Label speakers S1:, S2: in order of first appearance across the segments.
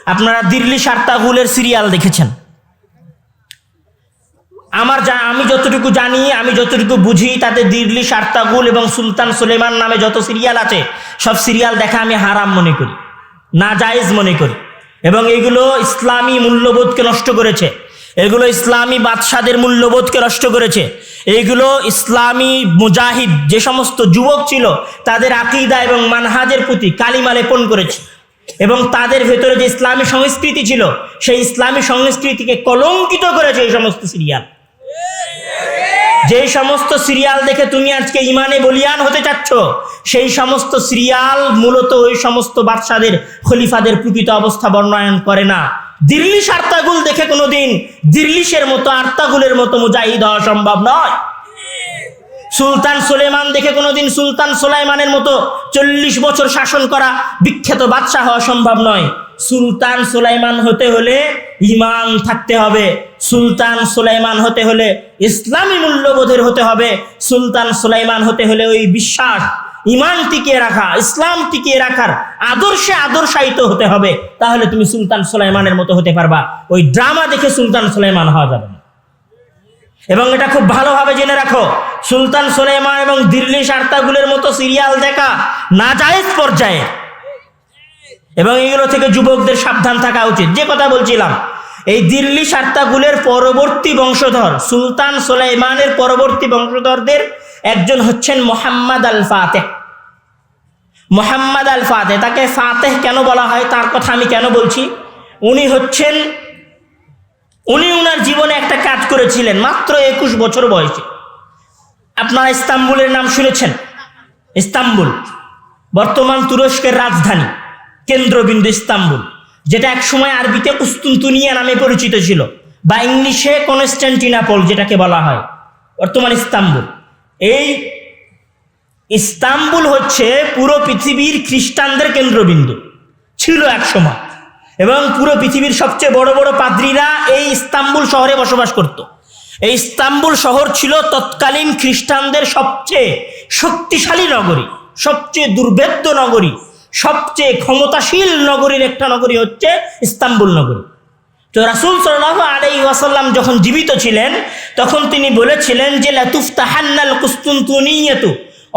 S1: আপনারা দিল্লি সার্তাগুলের সিরিয়াল দেখেছেন। আমি যতটুকু জানি, আমি যতটুকু বুঝি, তাতে দিল্লি সার্তাগুল এবং সুলতান সুলেমান নামে যত সিরিয়াল আছে সব সিরিয়াল দেখা আমি হারাম মনে করি, নাজায়েজ মনে করি। এবং এগুলো ইসলামী মূল্যবোধকে নষ্ট করেছে, এগুলো ইসলামী বাদশাদের মূল্যবোধকে নষ্ট করেছে। এইগুলো ইসলামী মুজাহিদ যে সমস্ত যুবক ছিল তাদের আকীদা এবং মানহাজের প্রতি কালিমা লেপন করেছে, এবং তাদের ভেতরে যে ইসলামী সংস্কৃতি ছিল সেই ইসলামী সংস্কৃতিকে কলঙ্কিত করেছে এই সমস্ত সিরিয়াল। যেই সমস্ত সিরিয়াল দেখে তুমি আজকে ইমানে বলিয়ান হতে চাচ্ছ, সেই সমস্ত সিরিয়াল মূলত ওই সমস্ত বাদশাদের খলিফাদের প্রকৃত অবস্থা বর্ণনা করে না। দিল্লি সার্তাগুল দেখে কোনোদিন দিল্লিশের মতো আর্তাগুলের মতো মুজাহিদ হওয়া সম্ভব নয়। সুলতান সুলেমান দেখে কোনোদিন সুলতান সুলাইমানের মতো 40 বছর শাসন করা বিখ্যাত বাদশাহ হওয়া সম্ভব নয়। সুলতান সুলাইমান হতে হলে ঈমান থাকতে হবে, সুলতান সুলাইমান হতে হলে ইসলামী মূল্যবোধের হতে হবে, সুলতান সুলাইমান হতে হলে ওই বিশ্বাস, ঈমান টিকিয়ে রাখা, ইসলাম টিকিয়ে রাখার আদর্শে আদর্শায়িত হতে হবে। তাহলে তুমি সুলতান সুলাইমানের মতো হতে পারবা। ওই ড্রামা দেখে সুলতান সুলাইমান হওয়া যাবে না। এবং এটা খুব ভালোভাবে জেনে রাখো, সুলতান সুলাইমান এবং দিল্লি সার্তাগুলের মতো সিরিয়াল দেখা নাজায়েজ পর্যায়ে, এবং এগুলো থেকে যুবকদের সাবধান থাকা উচিত। যে কথা বলছিলাম, এই দিল্লি সার্তাগুলের পরবর্তী বংশধর, সুলতান সুলাইমানের পরবর্তী বংশধরদের একজন হচ্ছেন মোহাম্মদ আল ফাতেহ। মোহাম্মদ আল ফাতেহ, তাকে ফাতেহ কেন বলা হয় তার কথা আমি কেন বলছি। উনি উনার জীবনে একটা কাজ করেছিলেন মাত্র 21 বছর বয়সে। আপনারা ইস্তাম্বুলের নাম শুনেছেন? ইস্তাম্বুল বর্তমান তুরস্কের রাজধানী, কেন্দ্রবিন্দু ইস্তাম্বুল, যেটা একসময় আরবিতে কুস্তুনতুনিয়া নামে পরিচিত ছিল, বা ইংলিশে কনস্ট্যান্টিনোপল যেটাকে বলা হয়, বর্তমান ইস্তাম্বুল। এই ইস্তাম্বুল হচ্ছে পুরো পৃথিবীর খ্রিস্টানদের কেন্দ্রবিন্দু ছিল এক সময়, এবং পুরো পৃথিবীর সবচেয়ে বড় বড় পাদ্রীরা এই ইস্তাম্বুল শহরে বসবাস করত। এই ইস্তাম্বুল শহর ছিল তৎকালীন খ্রিস্টানদের সবচেয়ে শক্তিশালী নগরী, সবচেয়ে দুর্ভেদ্য নগরী, সবচেয়ে ক্ষমতাশীল নগরীর একটা নগরী হচ্ছে ইস্তাম্বুল নগরী। তো রাসূল সাল্লাল্লাহু আলাইহি ওয়াসাল্লাম যখন জীবিত ছিলেন তখন তিনি বলেছিলেন যে লাতুফতাহান্নাল কুস্তুনতুনিয়াতু,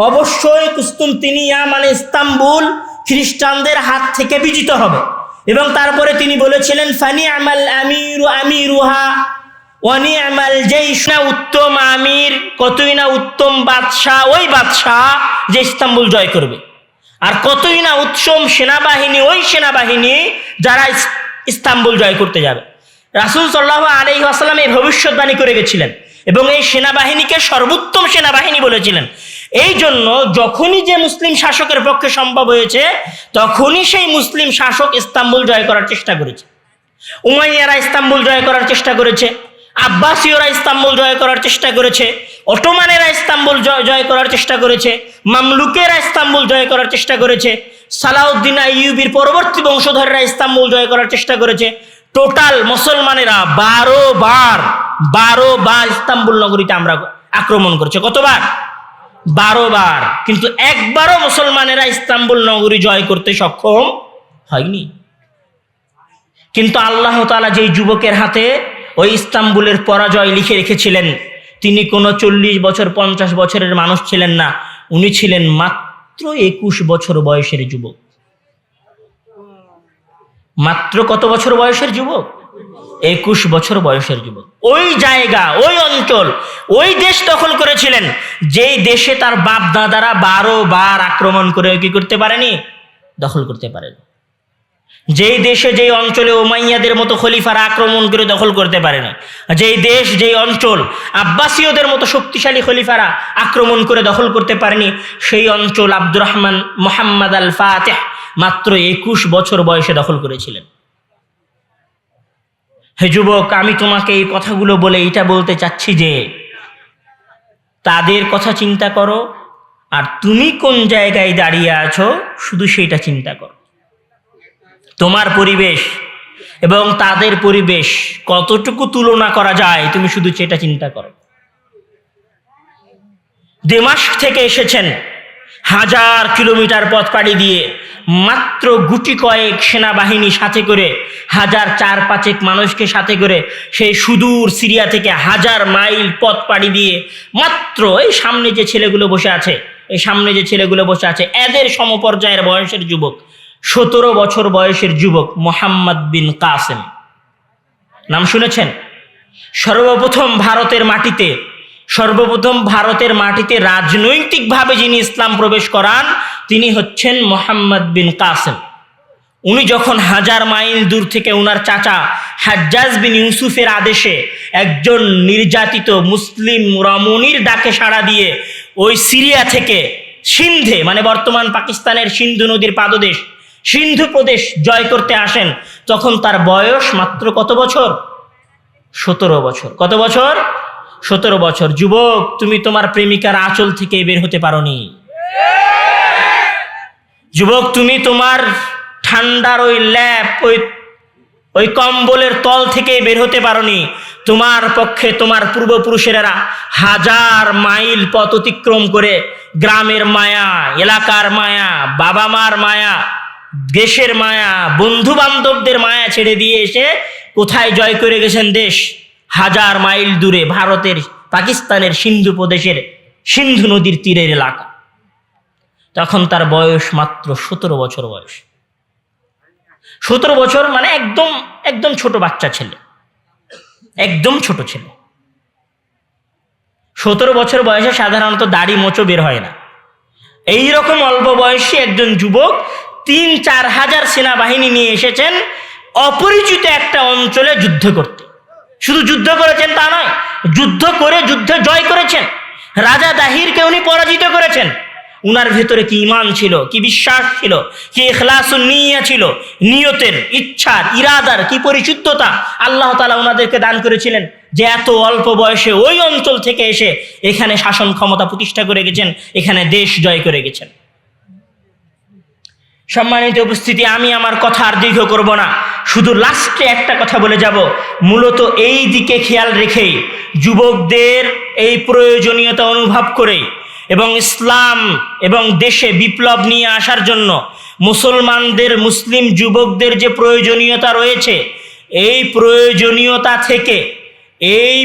S1: অবশ্যই কুস্তুনতুনিয়া মানে ইস্তাম্বুল খ্রিস্টানদের হাত থেকে বিজিত হবে। এবং তারপরে তিনি বলেছিলেন ফানিআমাল আমিরু আমিরুহা ওয়া নিআমাল জাইশ, উত্তম আমির, কতই না উত্তম বাদশাহ ওই বাদশাহ যে ইস্তাম্বুল জয় করবে, আর কতই না উত্তম সেনাবাহিনী ওই সেনাবাহিনী যারা ইস্তাম্বুল জয় করতে যাবে। রাসূল সাল্লাল্লাহু আলাইহি ওয়াসাল্লাম এই ভবিষ্যৎবাণী করে গেছিলেন এবং এই সেনাবাহিনীকে সর্বোত্তম সেনাবাহিনী বলেছিলেন। এই জন্য যখনই যে মুসলিম শাসকের পক্ষে সম্ভব হয়েছে তখনই সেই মুসলিম শাসক ইস্তাম্বুল জয় করার চেষ্টা করেছে। উমাইয়ারা ইস্তাম্বুল জয় করার চেষ্টা করেছে, আব্বাসীয়রা ইস্তাম্বুল জয় করার চেষ্টা করেছে, অটোমানেরা ইস্তাম্বুল জয় করার চেষ্টা করেছে, মামলুকেরা ইস্তাম্বুল জয় করার চেষ্টা করেছে, সালাউদ্দিন আইয়ুবীর পরবর্তী বংশধররা ইস্তাম্বুল জয় করার চেষ্টা করেছে। টোটাল মুসলমানেরা 12 বার ইস্তাম্বুল নগরীতে আমরা আক্রমণ করেছে। কতবার? 12 বার। কিন্তু একবারও মুসলমানেরা ইস্তাম্বুল নগরী জয় করতে সক্ষম হয়নি। কিন্তু আল্লাহ তাআলা যেই যুবকের হাতে ওই ইস্তাম্বুলের পরাজয় লিখে রেখেছিলেন, তিনি কোনো 40 বছর 50 বছরের মানুষ ছিলেন না, উনি ছিলেন মাত্র 21 বছর বয়সের যুবক। মাত্র কত বছর বয়সের যুবক? 21 বছর বয়সের যুবক। ওই জায়গা, ওই অঞ্চল, ওই দেশ দখল করেছিলেন যেই দেশে তার বাপ দাদারা 12 বার আক্রমণ করে কি করতে পারেনি? দখল করতে পারেনি। যেই দেশে, যেই অঞ্চলে উমাইয়াদের মতো খলিফারা আক্রমণ করে দখল করতে পারে না, যেই দেশ, যেই অঞ্চল আব্বাসীয়দের মতো শক্তিশালী খলিফারা আক্রমণ করে দখল করতে পারেনি, সেই অঞ্চল আব্দুর রহমান মোহাম্মদ আল ফাতেহ মাত্র 21 বছর বয়সে দখল করেছিলেন। হে যুবক, আমি তোমাকে এই কথাগুলো বলে এটা বলতে চাচ্ছি যে তাদের কথা চিন্তা করো, আর তুমি কোন জায়গায় দাঁড়িয়ে আছো শুধু সেটা চিন্তা করো। তোমার পরিবেশ এবং তাদের পরিবেশ কতটুকু তুলনা করা যায় তুমি শুধু সেটা চিন্তা করো। দামেস্ক থেকে এসেছেন হাজার কিলোমিটার পথ পাড়ি দিয়ে মাত্র গুটি কয়েক সেনাবাহিনী সাথে করে, 4,500 মানুষকে সাথে করে সেই সুদূর সিরিয়া থেকে 1000 মাইল পথ পাড়ি দিয়ে মাত্র এই সামনে যে ছেলেগুলো বসে আছে, এদের সমপর্যায়ের বয়সের যুবক, 17 বছর বয়সের যুবক মোহাম্মদ বিন কাসেম, নাম শুনেছেন? সর্বপ্রথম ভারতের মাটিতে রাজনৈতিকভাবে যিনি ইসলাম প্রবেশ করান তিনি হচ্ছেন মোহাম্মদ বিন কাসেম। উনি যখন 1000 মাইল দূর থেকে উনার চাচা হাজ্জাজ বিন ইউসুফের আদেশে একজন নির্যাতিত মুসলিম রমণীর ডাকে সাড়া দিয়ে ওই সিরিয়া থেকে সিন্ধে, মানে বর্তমান পাকিস্তানের সিন্ধু নদীর পাদদেশ সিন্ধু প্রদেশ জয় করতে আসেন, তখন তার বয়স মাত্র কত বছর? 17 বছর। কত বছর? 17 বছর। যুবক, তুমি তোমার প্রেমিকার আঁচল থেকে বের হতে পারোনি। যুবক, তুমি তোমার ঠান্ডার ওই ল্যাপ, ওই কম্বলের তল থেকে বের হতে পারোনি। তোমার পক্ষে তোমার পূর্বপুরুষেরা 1000 মাইল পথ অতিক্রম করে গ্রামের মায়া, এলাকার মায়া, বাবা মার মায়া, দেশের মায়া, বন্ধু বান্ধবদের মায়া ছেড়ে দিয়ে এসে কোথায় জয় করে গেছেন দেশ? 1000 মাইল দূরে ভারতের পাকিস্তানের সিন্ধু প্রদেশের সিন্ধু নদীর তীরের এলাকা। তখন তার বয়স মাত্র 17 বছর বয়স। 17 বছর মানে একদম ছোট বাচ্চা ছেলে, একদম ছোট ছেলে। 17 বছর বয়সে সাধারণত দাড়ি মোচো বের হয় না। এইরকম অল্প বয়সী একজন যুবক 3-4 হাজার সেনাবাহিনী নিয়ে এসেছেন অপরিচিত একটা অঞ্চলে যুদ্ধ করতে। শুধু যুদ্ধ করেছেন তা নয়, যুদ্ধে জয় করেছেন। রাজা দাহিরকে উনি পরাজিত করেছেন। উনার ভেতরে কি ঈমান ছিল, কি বিশ্বাস ছিল, কি ইখলাসুন নিয়্যা ছিল, নিয়তের, ইচ্ছার, ইরাদার কি পরিশুদ্ধতা আল্লাহ তাআলা উনাদেরকে দান করেছিলেন, যে এত অল্প বয়সে ওই অঞ্চল থেকে এসে এখানে শাসন ক্ষমতা প্রতিষ্ঠা করে গেছেন, এখানে দেশ জয় করে গেছেন। সম্মানিত উপস্থিতি, আমি আমার কথা আর দীর্ঘ করব না, শুধু লাস্টে একটা কথা বলে যাব। মূলত এই দিকে খেয়াল রেখেই, যুবকদের এই প্রয়োজনীয়তা অনুভব করে এবং ইসলাম এবং দেশে বিপ্লব নিয়ে আসার জন্য মুসলিম যুবকদের যে প্রয়োজনীয়তা রয়েছে, এই প্রয়োজনীয়তা থেকে এই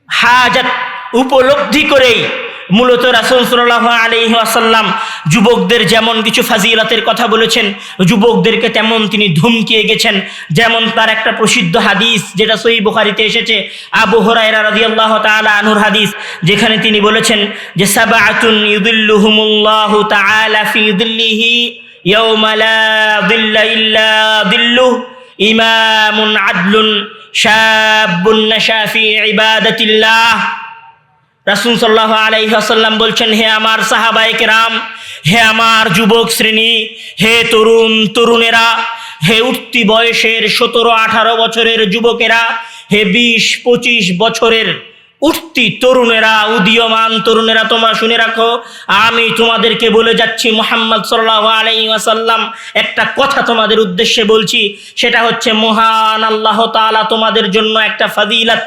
S1: হাজাত উপলব্ধি করেই মূলত রাসূল সাল্লাল্লাহু আলাইহি ওয়াসাল্লাম যুবকদের যেমন কিছু ফাজিলতের কথা বলেছেন, যুবকদেরকে তেমন তিনি ধমকিয়ে গেছেন। যেমন তার একটা প্রসিদ্ধ হাদিস যেটা সহিহ বুখারীতে এসেছে, আবু হুরায়রা রাদিয়াল্লাহু তাআলা আনহুর হাদিস, যেখানে তিনি বলেছেন যে সাবআতুন ইউযিল্লুহুমুল্লাহু তাআলা ফি যিল্লিহি ইয়াওমা লা যিল্লা ইল্লা যিল্লুহু ইমামুন আদলুন শাবুন নাশা ফি ইবাদাতিল্লাহ। রাসূল সাল্লাল্লাহু আলাইহি ওয়াসাল্লাম বলছেন, হে আমার সাহাবায়ে কেরাম, হে আমার যুবক শ্রেণী, হে তরুণেরা, হে উঠতি বয়সের 17-18 বছরের যুবকেরা, হে 20-25 বছরের উঠতি তরুণেরা, উদীয়মান তরুণেরা, তোমরা শুনে রাখো, আমি তোমাদেরকে বলে যাচ্ছি, মুহাম্মদ সাল্লাল্লাহু আলাইহি ওয়াসাল্লাম একটা কথা তোমাদের উদ্দেশ্যে বলছি, সেটা হচ্ছে মহান আল্লাহ তাআলা তোমাদের জন্য একটা ফাজিলত,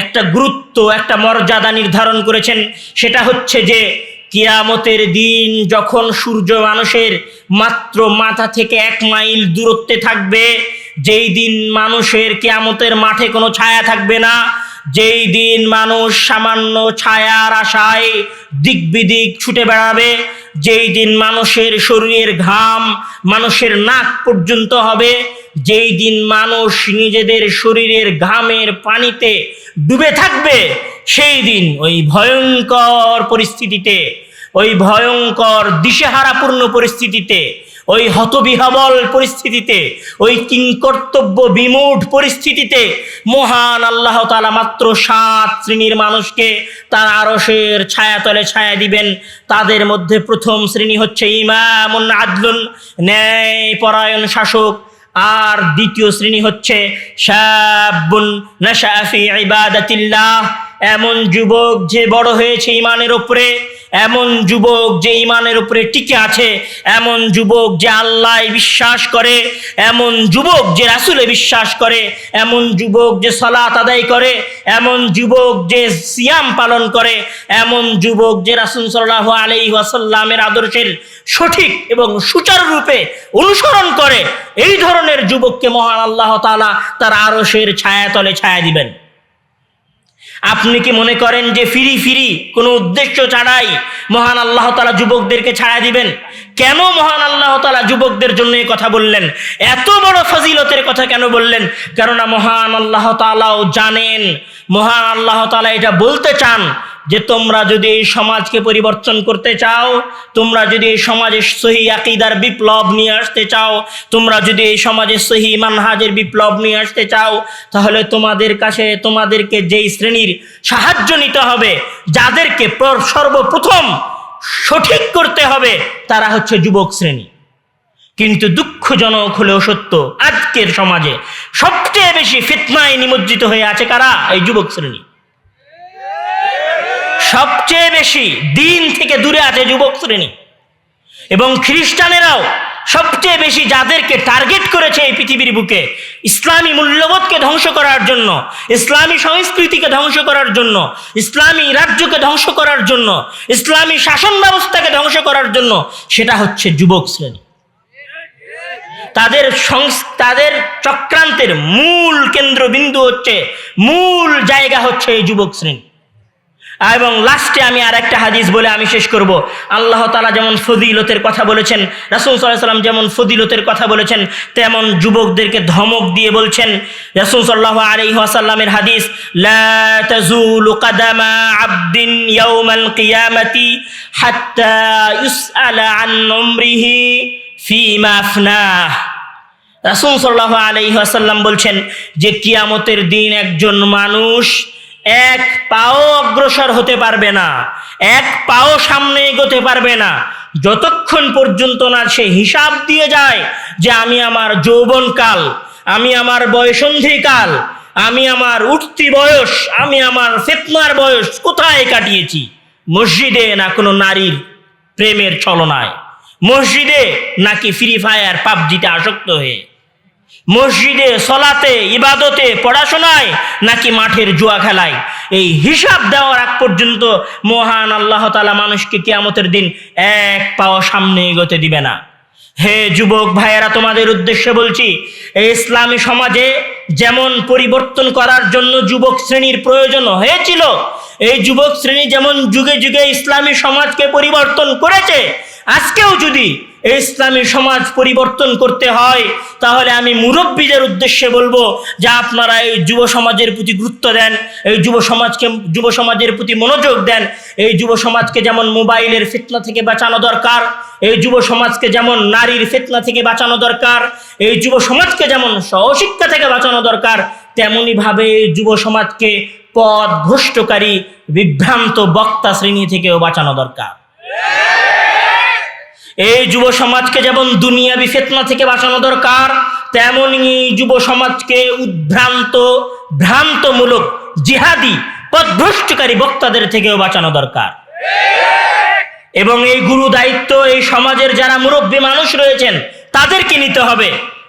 S1: একটা গুরুত্ব, একটা মর্যাদা নির্ধারণ করেছেন। সেটা হচ্ছে যে কিয়ামতের দিন যখন সূর্য মানুষের মাত্র মাথা থেকে 1 মাইল দূরত্বে থাকবে, যেই দিন মানুষের কিয়ামতের মাঠে কোনো ছায়া থাকবে না, যেই দিন মানুষ সামান্য ছায়ার আশায় দিক বিদিক ছুটে বেড়াবে, যেই দিন মানুষের শরীরের ঘাম মানুষের নাক পর্যন্ত হবে, যেই দিন মানুষ নিজেদের শরীরের ঘামের পানিতে ডুবে থাকবে, সেই দিন ওই ভয়ঙ্কর পরিস্থিতিতে, ওই ভয়ঙ্কর দিশেহারাপূর্ণ পরিস্থিতিতে, ওই হতবিহবল পরিস্থিতিতে, ওই কিংকর্তব্য বিমূঢ় পরিস্থিতিতে মহান আল্লাহ তাআলা মাত্র 7 শ্রেণীর মানুষকে তার আরশের ছায়াতলে ছায়া দিবেন। তাদের মধ্যে প্রথম শ্রেণী হচ্ছে ইমামুন আদলুন, ন্যায়পরায়ণ শাসক। আর দ্বিতীয় শ্রেণী হচ্ছে শাবুন নাশা ফি ইবাদাতিল্লাহ, এমন যুবক যে বড় হয়েছে ইমানের উপরে, এমন যুবক যে ইমানের উপরে টিকে আছে, এমন যুবক যে আল্লাহ বিশ্বাস করে, এমন যুবক যে রাসূলে বিশ্বাস করে, এমন যুবক যে সালাত আদায় করে, এমন যুবক যে সিয়াম পালন করে, এমন যুবক যে রাসূল সাল্লাল্লাহু আলাইহি ওয়াসাল্লামের আদর্শের সঠিক এবং সুচারুরূপে অনুসরণ করে, এই ধরনের যুবককে মহান আল্লাহ তাআলা তার আরশের ছায়াতলে ছায়া দিবেন। আপনি কি মনে করেন যে ফিরি কোনো উদ্দেশ্য ছাড়াই মহান আল্লাহ তাআলা যুবকদেরকে ছায়া দিবেন? কেন মহান আল্লাহ তাআলা যুবকদের জন্য এই কথা বললেন? এত বড় ফজিলতের কথা কেন বললেন? কেননা মহান আল্লাহ তাআলাও জানেন, মহান আল্লাহ তাআলা এটা বলতে চান যে তোমরা যদি এই সমাজকে পরিবর্তন করতে চাও, তোমরা যদি এই সমাজে সহি আকীদার বিপ্লব নিয়ে আসতে চাও, তোমরা যদি এই সমাজে সহি মানহাজের বিপ্লব নিয়ে আসতে চাও, তাহলে তোমাদের কাছে তোমাদেরকে যেই শ্রেণীর সাহায্য নিতে হবে, যাদেরকে সর্বপ্রথম সঠিক করতে হবে, তারা হচ্ছে যুবক শ্রেণী। কিন্তু দুঃখজনক হলেও সত্য, আজকের সমাজে সবচেয়ে বেশি ফিতনায় নিমজ্জিত হয়ে আছে কারা? এই যুবক শ্রেণী। সবচেয়ে বেশি দিন থেকে দূরে আছে যুবক শ্রেণী। এবং খ্রিস্টানেরাও সবচেয়ে বেশি যাদেরকে টার্গেট করেছে এই পৃথিবীর বুকে, ইসলামী মূল্যবোধকে ধ্বংস করার জন্য, ইসলামী সংস্কৃতিকে ধ্বংস করার জন্য, ইসলামী রাজ্যকে ধ্বংস করার জন্য, ইসলামী শাসন ব্যবস্থাকে ধ্বংস করার জন্য, সেটা হচ্ছে যুবক শ্রেণী। তাদের চক্রান্তের মূল কেন্দ্রবিন্দু হচ্ছে, মূল জায়গা হচ্ছে এই যুবক শ্রেণী। এবং লাস্টে আমি আর একটা হাদিস বলে আমি শেষ করব। আল্লাহ তাআলা যেমন ফজিলতের কথা বলেছেন, রাসূল সাল্লাল্লাহু আলাইহি ওয়াসাল্লাম যেমন ফজিলতের কথা বলেছেন, তেমন যুবকদেরকে ধমক দিয়ে বলছেন। রাসূল সাল্লাল্লাহু আলাইহি ওয়াসাল্লামের হাদিস, লা তাজুলু কাদামা আবদিন ইয়াউমাল কিয়ামাতি হাত্তা ইউসআলা আন উমরিহি ফীমা আফনাহ। রাসূল সাল্লাল্লাহু আলাইহি ওয়াসাল্লাম বলছেন যে কিয়ামতের দিন একজন মানুষ এক পাও অগ্রসর হতে পারবে না, এক পাও সামনে এগোতে পারবে না, যতক্ষণ পর্যন্ত না সে হিসাব দিয়ে যায় যে আমি আমার যৌবনকাল, আমি আমার বয়সন্ধিকাল, আমি আমার উঠতি বয়স, আমি আমার ফিতনার বয়স কোথায় কাটিয়েছি? মসজিদে না কোনো নারীর প্রেমের ছলনায়, মসজিদে নাকি ফ্রি ফায়ার পাবজিতে আসক্ত হয়ে, মসজিদে সলাতে ইবাদতে পড়াশোনায় নাকি মাঠের জুয়া খেলায়। এই হিসাব দেওয়ার আগ পর্যন্ত মহান আল্লাহ তাআলা মানুষকে কিয়ামতের দিন এক পাও সামনে এগোতে দিবে না। হে যুবক ভাইয়েরা, তোমাদের উদ্দেশ্যে বলছি, এই ইসলামী সমাজে যেমন পরিবর্তন করার জন্য যুবক শ্রেণীর প্রয়োজন হয়েছিল, এই যুবক শ্রেণী যেমন যুগে যুগে ইসলামী সমাজকে পরিবর্তন করেছে, আজকেও যদি এই ইসলামী সমাজ পরিবর্তন করতে হয়, তাহলে আমি মুরব্বীদের উদ্দেশ্যে বলবো যে আপনারা এই যুব সমাজের প্রতি গুরুত্ব দেন, এই যুব সমাজের প্রতি মনোযোগ দেন। এই যুব সমাজকে যেমন মোবাইলের ফিতনা থেকে বাঁচানো দরকার, এই যুব সমাজকে যেমন নারীর ফিতনা থেকে বাঁচানো দরকার, এই যুব সমাজকে যেমন সহশিক্ষা থেকে বাঁচানো দরকার, তেমনি ভাবে এই যুব সমাজকে পথ ভ্রষ্টকারী বিভ্রান্ত বক্তা শ্রেণী থেকেও বাঁচানো দরকার। এই যুব সমাজকে যেমন দুনিয়াবি ফিতনা থেকে বাঁচানো দরকার, তেমনি যুব সমাজকে ভ্রান্তমূলক জিহাদি পথভ্রষ্টকারী বক্তাদের থেকেও বাঁচানো দরকার। এবং এই গুরু দায়িত্ব এই সমাজের যারা মুরব্বী মানুষ রয়েছেন তাদেরকে নিতে হবে।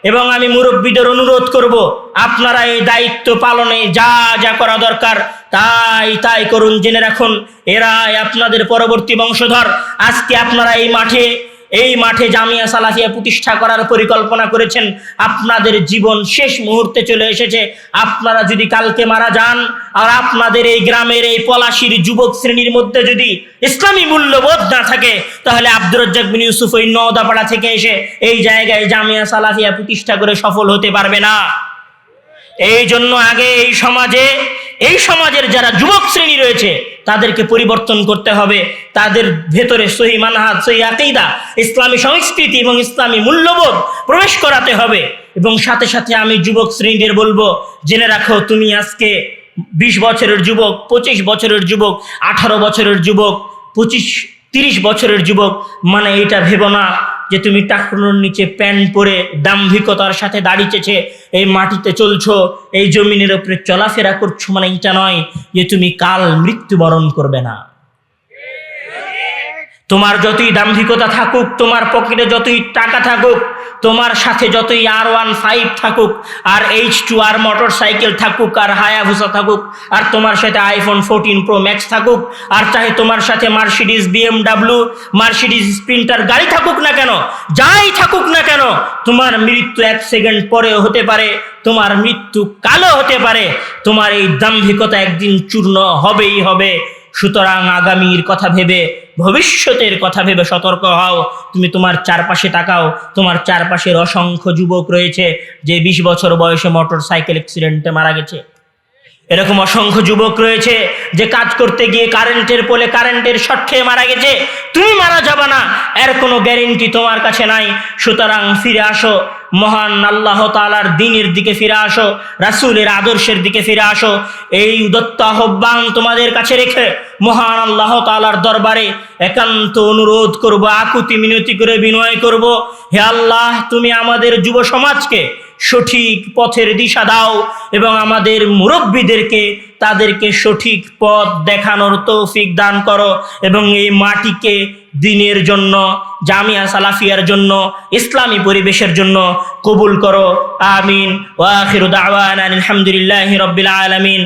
S1: এবং আমি মুরব্বীদের অনুরোধ করব, আপনারা এই দায়িত্ব পালনে যা যা করা দরকার তাই করুন। জেনে রাখুন, এরাই আপনাদের পরবর্তী বংশধর। আজকে আপনারা এই মাঠে জামিয়া সালাফিয়া প্রতিষ্ঠা করার পরিকল্পনা করেছেন, আপনাদের জীবন শেষ মুহূর্তে চলে এসেছে। আপনারা যদি কালকে মারা যান আর আপনাদের এই গ্রামের এই পলাশীর যুবক শ্রেণীর মধ্যে যদি ইসলামী মূল্যবোধ না থাকে, তাহলে আব্দুর রাজ্জাক বিন ইউসুফ ওই নওদাপাড়া থেকে এসে এই জায়গায় জামিয়া সালাফিয়া প্রতিষ্ঠা করে সফল হতে পারবে না। এই জন্য আগে এই সমাজের যারা যুবক শ্রেণী রয়েছে তাদেরকে পরিবর্তন করতে হবে, তাদের ভেতরে সহি মানহাজ, সহি আকীদা, ইসলামী সংস্কৃতি এবং ইসলামী মূল্যবোধ প্রবেশ করাতে হবে। এবং সাথে সাথে আমি যুবক শ্রেণীদের বলবো, জেনে রাখো, তুমি আজকে 20 বছরের যুবক, 25 বছরের যুবক, 18 বছরের যুবক, 25-30 বছরের যুবক, মানে এটা ভেবো না যে তুমি টাকনুর নিচে প্যান্ট পরে দাম্ভিকতার সাথে দাড়ি চেঁচে এই মাটিতে চলছো, এই জমিনের উপরে চলাফেরা করছো, মানে এটা নয় যে তুমি কাল মৃত্যুবরণ করবে না। তোমার যতই দাম্ভিকতা থাকুক, তোমার পকেটে যতই টাকা থাকুক, তোমার সাথে যতই R15 থাকুক, আর H2R মোটর সাইকেল থাকুক, আর হায়াবুসা থাকুক, আর তোমার সাথে iPhone 14 Pro Max থাকুক, আর চাহে তোমার সাথে মার্সিডিজ, BMW, মার্সিডিজ স্প্রিন্টার গাড়ি থাকুক না কেন, যাই থাকুক না কেন, তোমার মৃত্যু 1 সেকেন্ড পরেও হতে পারে, তোমার মৃত্যু কালো হতে পারে। তোমার এই দাম্ভিকতা একদিন চূর্ণ হবেই হবে। সুতরাং আগামীর কথা ভেবে, ভবিষ্যতের কথা ভেবে সতর্ক হও। তুমি তোমার চারপাশে তাকাও, তোমার চারপাশের অসংখ্য যুবক রয়েছে যে 20 বছর বয়সে মোটর সাইকেল অ্যাক্সিডেন্টে মারা গেছে। এরকম অসংখ্য যুবক রয়েছে যে কাজ করতে গিয়ে কারেন্টের পোলে কারেন্টের শর্ট খেয়ে মারা গেছে। তুমি মারা যাবে না, এর কোনো গ্যারেন্টি তোমার কাছে নাই। সুতরাং ফিরে আসো, মহান আল্লাহ তাআলার দ্বীনের দিকে ফিরে আসো, রাসূলের আদর্শের দিকে ফিরে আসো। এই উদাত্ত আহ্বান তোমাদের কাছে রেখে মহান আল্লাহ তাআলার দরবারে একান্ত অনুরোধ করব, আকুতি মিনতি করে বিনয় করব, হে আল্লাহ, তুমি আমাদের যুব সমাজকে সঠিক পথের দিশা দাও এবং আমাদের মুরব্বীদেরকে তাদেরকে সঠিক পথ দেখানোর তৌফিক দান করো এবং এই মাটিকে দ্বীনের জন্য, জামিয়া সালাফিয়ার জন্য, ইসলামী পরিবেশের জন্য কবুল করো। আমিন। ওয়া আখিরু দাওয়ানা আলহামদুলিল্লাহি রাব্বিল আলামিন।